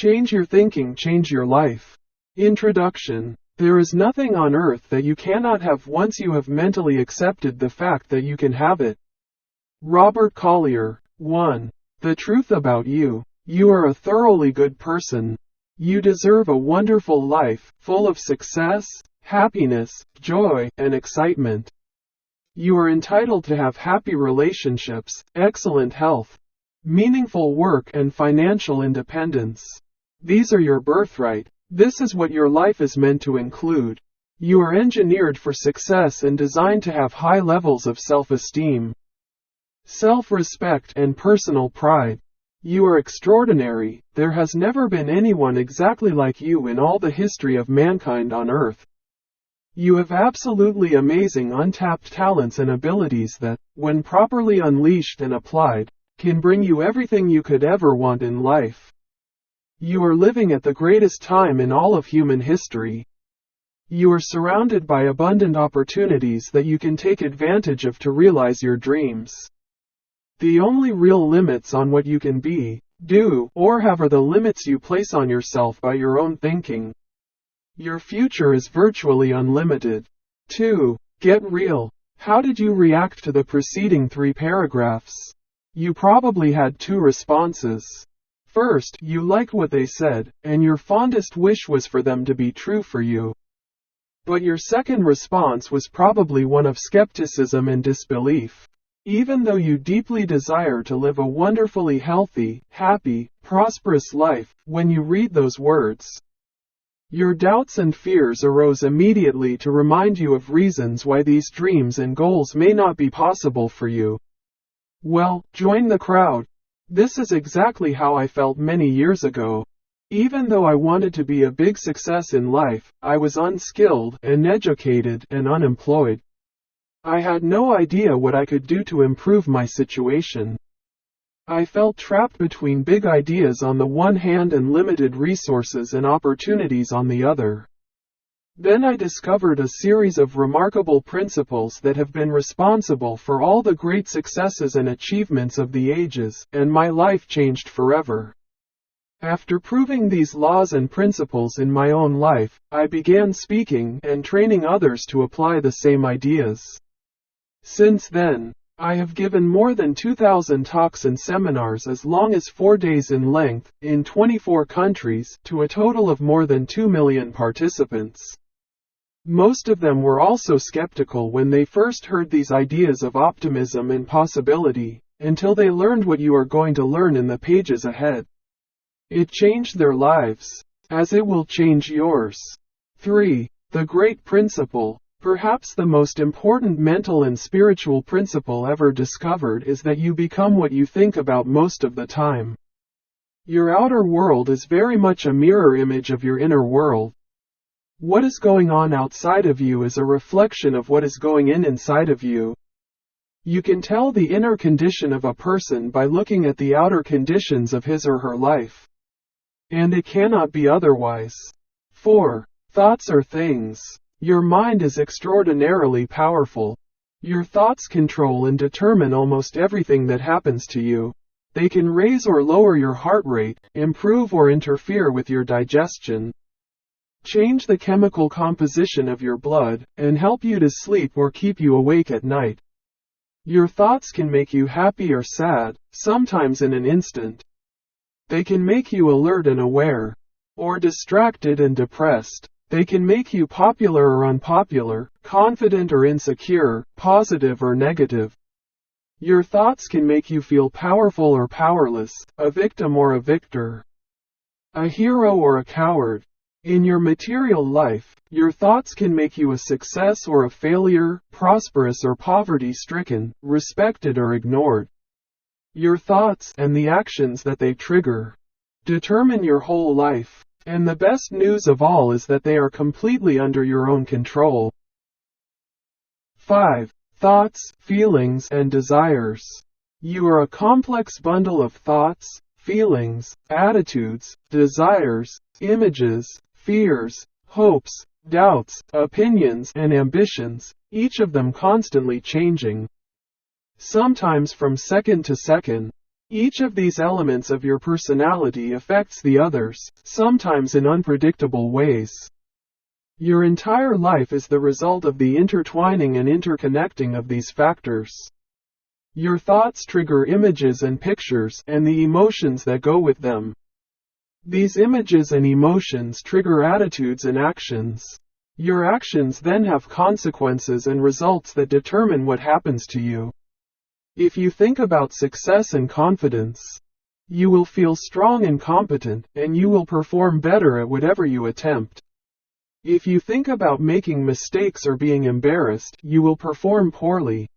Change your thinking, change your life. Introduction. There is nothing on earth that you cannot have once you have mentally accepted the fact that you can have it. Robert Collier. 1. The truth about you. You are a thoroughly good person. You deserve a wonderful life, full of success, happiness, joy, and excitement. You are entitled to have happy relationships, excellent health, meaningful work, and financial independence. These are your birthright. This is what your life is meant to include. You are engineered for success and designed to have high levels of self-esteem, self-respect, and personal pride. You are extraordinary. There has never been anyone exactly like you in all the history of mankind on earth. You have absolutely amazing untapped talents and abilities that, when properly unleashed and applied, can bring you everything you could ever want in life. You are living at the greatest time in all of human history. You are surrounded by abundant opportunities that you can take advantage of to realize your dreams. The only real limits on what you can be, do, or have are the limits you place on yourself by your own thinking. Your future is virtually unlimited. 2. Get real. How did you react to the preceding 3 paragraphs? You probably had 2 responses. First, you liked what they said, and your fondest wish was for them to be true for you. But your second response was probably one of skepticism and disbelief. Even though you deeply desire to live a wonderfully healthy, happy, prosperous life, when you read those words, your doubts and fears arose immediately to remind you of reasons why these dreams and goals may not be possible for you. Well, join the crowd. This is exactly how I felt many years ago. Even though I wanted to be a big success in life, I was unskilled, uneducated, and unemployed. I had no idea what I could do to improve my situation. I felt trapped between big ideas on the one hand and limited resources and opportunities on the other. Then I discovered a series of remarkable principles that have been responsible for all the great successes and achievements of the ages, and my life changed forever. After proving these laws and principles in my own life, I began speaking and training others to apply the same ideas. Since then, I have given more than 2,000 talks and seminars as long as 4 days in length, in 24 countries, to a total of more than 2 million participants. Most of them were also skeptical when they first heard these ideas of optimism and possibility, until they learned what you are going to learn in the pages ahead. It changed their lives, as it will change yours. 3. The great principle. Perhaps the most important mental and spiritual principle ever discovered is that you become what you think about most of the time. Your outer world is very much a mirror image of your inner world. What is going on outside of you is a reflection of what is going inside of you. You can tell the inner condition of a person by looking at the outer conditions of his or her life. And it cannot be otherwise. 4. Thoughts are things. Your mind is extraordinarily powerful. Your thoughts control and determine almost everything that happens to you. They can raise or lower your heart rate, improve or interfere with your digestion, change the chemical composition of your blood, and help you to sleep or keep you awake at night. Your thoughts can make you happy or sad, sometimes in an instant. They can make you alert and aware, or distracted and depressed. They can make you popular or unpopular, confident or insecure, positive or negative. Your thoughts can make you feel powerful or powerless, a victim or a victor, a hero or a coward. In your material life, your thoughts can make you a success or a failure, prosperous or poverty-stricken, respected or ignored. Your thoughts, and the actions that they trigger, determine your whole life. And the best news of all is that they are completely under your own control. 5. Thoughts, feelings, and desires. You are a complex bundle of thoughts, feelings, attitudes, desires, images, fears, hopes, doubts, opinions, and ambitions, each of them constantly changing. Sometimes from second to second, Each of these elements of your personality affects the others, sometimes in unpredictable ways. Your entire life is the result of the intertwining and interconnecting of these factors. Your thoughts trigger images and pictures, and the emotions that go with them. These images and emotions trigger attitudes and actions. Your actions then have consequences and results that determine what happens to you. If you think about success and confidence, you will feel strong and competent, and you will perform better at whatever you attempt. If you think about making mistakes or being embarrassed, you will perform poorly.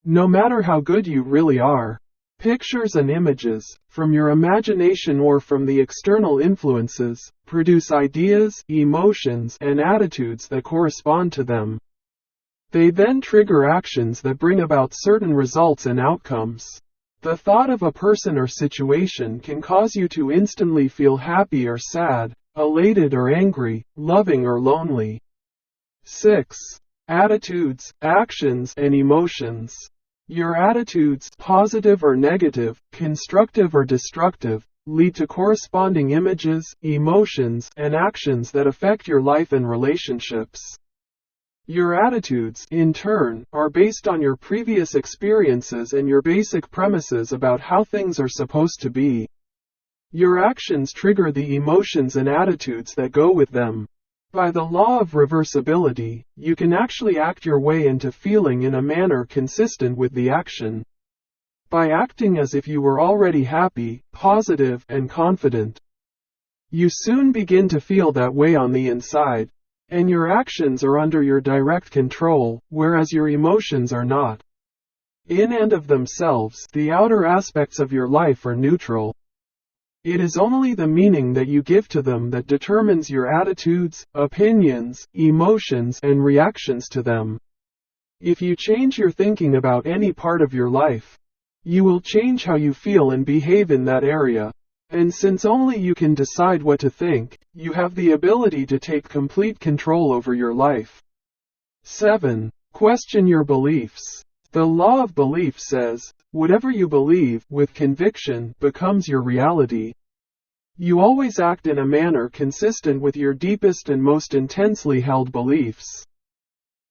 No matter how good you really are, pictures and images, from your imagination or from the external influences, produce ideas, emotions, and attitudes that correspond to them. They then trigger actions that bring about certain results and outcomes. The thought of a person or situation can cause you to instantly feel happy or sad, elated or angry, loving or lonely. 6. Attitudes, actions, and emotions. Your attitudes, positive or negative, constructive or destructive, lead to corresponding images, emotions, and actions that affect your life and relationships. Your attitudes, in turn, are based on your previous experiences and your basic premises about how things are supposed to be. Your actions trigger the emotions and attitudes that go with them. By the law of reversibility, you can actually act your way into feeling in a manner consistent with the action. By acting as if you were already happy, positive, and confident, you soon begin to feel that way on the inside, and your actions are under your direct control, whereas your emotions are not. In and of themselves, the outer aspects of your life are neutral. It is only the meaning that you give to them that determines your attitudes, opinions, emotions, and reactions to them. If you change your thinking about any part of your life, you will change how you feel and behave in that area. And since only you can decide what to think, you have the ability to take complete control over your life. 7. Question your beliefs. The law of belief says, whatever you believe, with conviction, becomes your reality. You always act in a manner consistent with your deepest and most intensely held beliefs,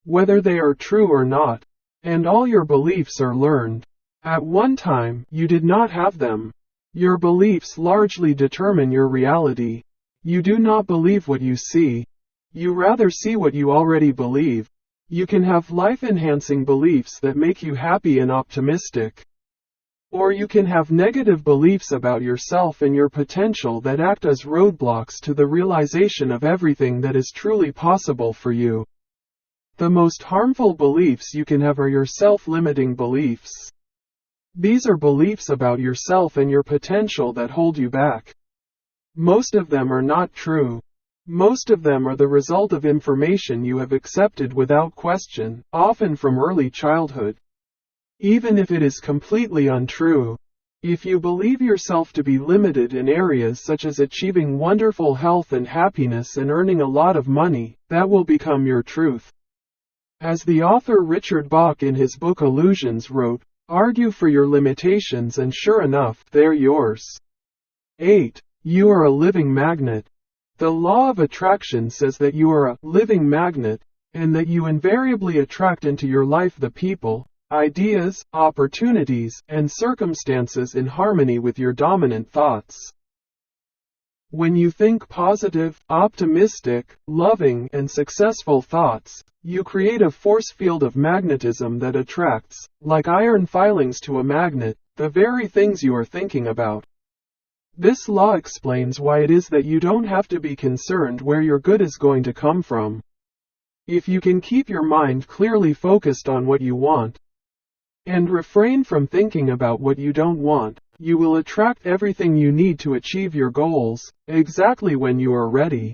whether they are true or not, and all your beliefs are learned. At one time, you did not have them. Your beliefs largely determine your reality. You do not believe what you see. You rather see what you already believe. You can have life-enhancing beliefs that make you happy and optimistic. Or you can have negative beliefs about yourself and your potential that act as roadblocks to the realization of everything that is truly possible for you. The most harmful beliefs you can have are your self-limiting beliefs. These are beliefs about yourself and your potential that hold you back. Most of them are not true. Most of them are the result of information you have accepted without question, often from early childhood. Even if it is completely untrue, if you believe yourself to be limited in areas such as achieving wonderful health and happiness and earning a lot of money, that will become your truth. As the author Richard Bach in his book Illusions wrote, argue for your limitations and sure enough, they're yours. 8. You are a living magnet. The law of attraction says that you are a living magnet, and that you invariably attract into your life the people, ideas, opportunities, and circumstances in harmony with your dominant thoughts. When you think positive, optimistic, loving, and successful thoughts, you create a force field of magnetism that attracts, like iron filings to a magnet, the very things you are thinking about. This law explains why it is that you don't have to be concerned where your good is going to come from. If you can keep your mind clearly focused on what you want, and refrain from thinking about what you don't want, you will attract everything you need to achieve your goals, exactly when you are ready.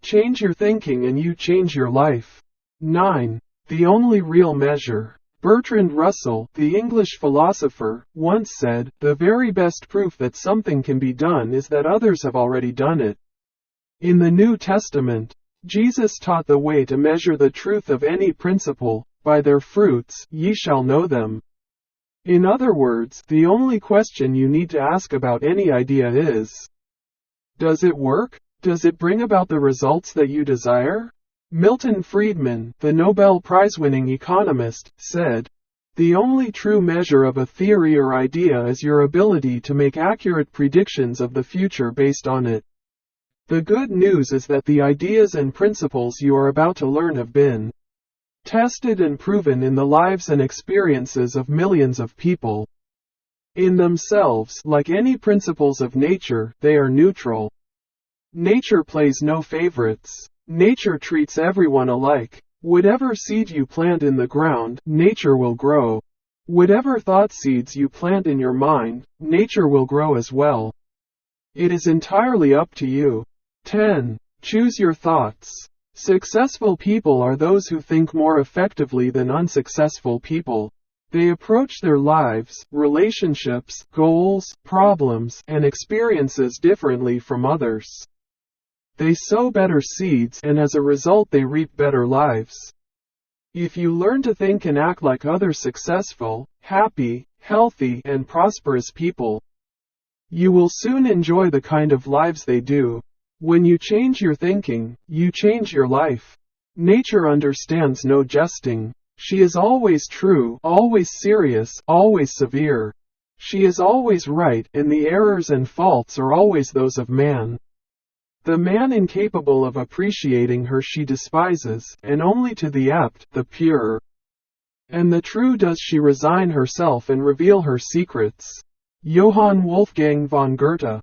Change your thinking and you change your life. 9. The only real measure. Bertrand Russell, the English philosopher, once said, "The very best proof that something can be done is that others have already done it." In the New Testament, Jesus taught the way to measure the truth of any principle. By their fruits ye shall know them. In other words, the only question you need to ask about any idea is, does it work? Does it bring about the results that you desire? Milton Friedman, the Nobel Prize-winning economist, said, "The only true measure of a theory or idea is your ability to make accurate predictions of the future based on it." The good news is that the ideas and principles you are about to learn have been tested and proven in the lives and experiences of millions of people. In themselves, like any principles of nature, they are neutral. Nature plays no favorites. Nature treats everyone alike. Whatever seed you plant in the ground, nature will grow. Whatever thought seeds you plant in your mind, nature will grow as well. It is entirely up to you. 10. Choose your thoughts. Successful people are those who think more effectively than unsuccessful people. They approach their lives, relationships, goals, problems, and experiences differently from others. They sow better seeds, and as a result they reap better lives. If you learn to think and act like other successful, happy, healthy, and prosperous people, you will soon enjoy the kind of lives they do. When you change your thinking, you change your life. Nature understands no jesting. She is always true, always serious, always severe. She is always right, and the errors and faults are always those of man. The man incapable of appreciating her she despises, and only to the apt, the pure, and the true does she resign herself and reveal her secrets. Johann Wolfgang von Goethe.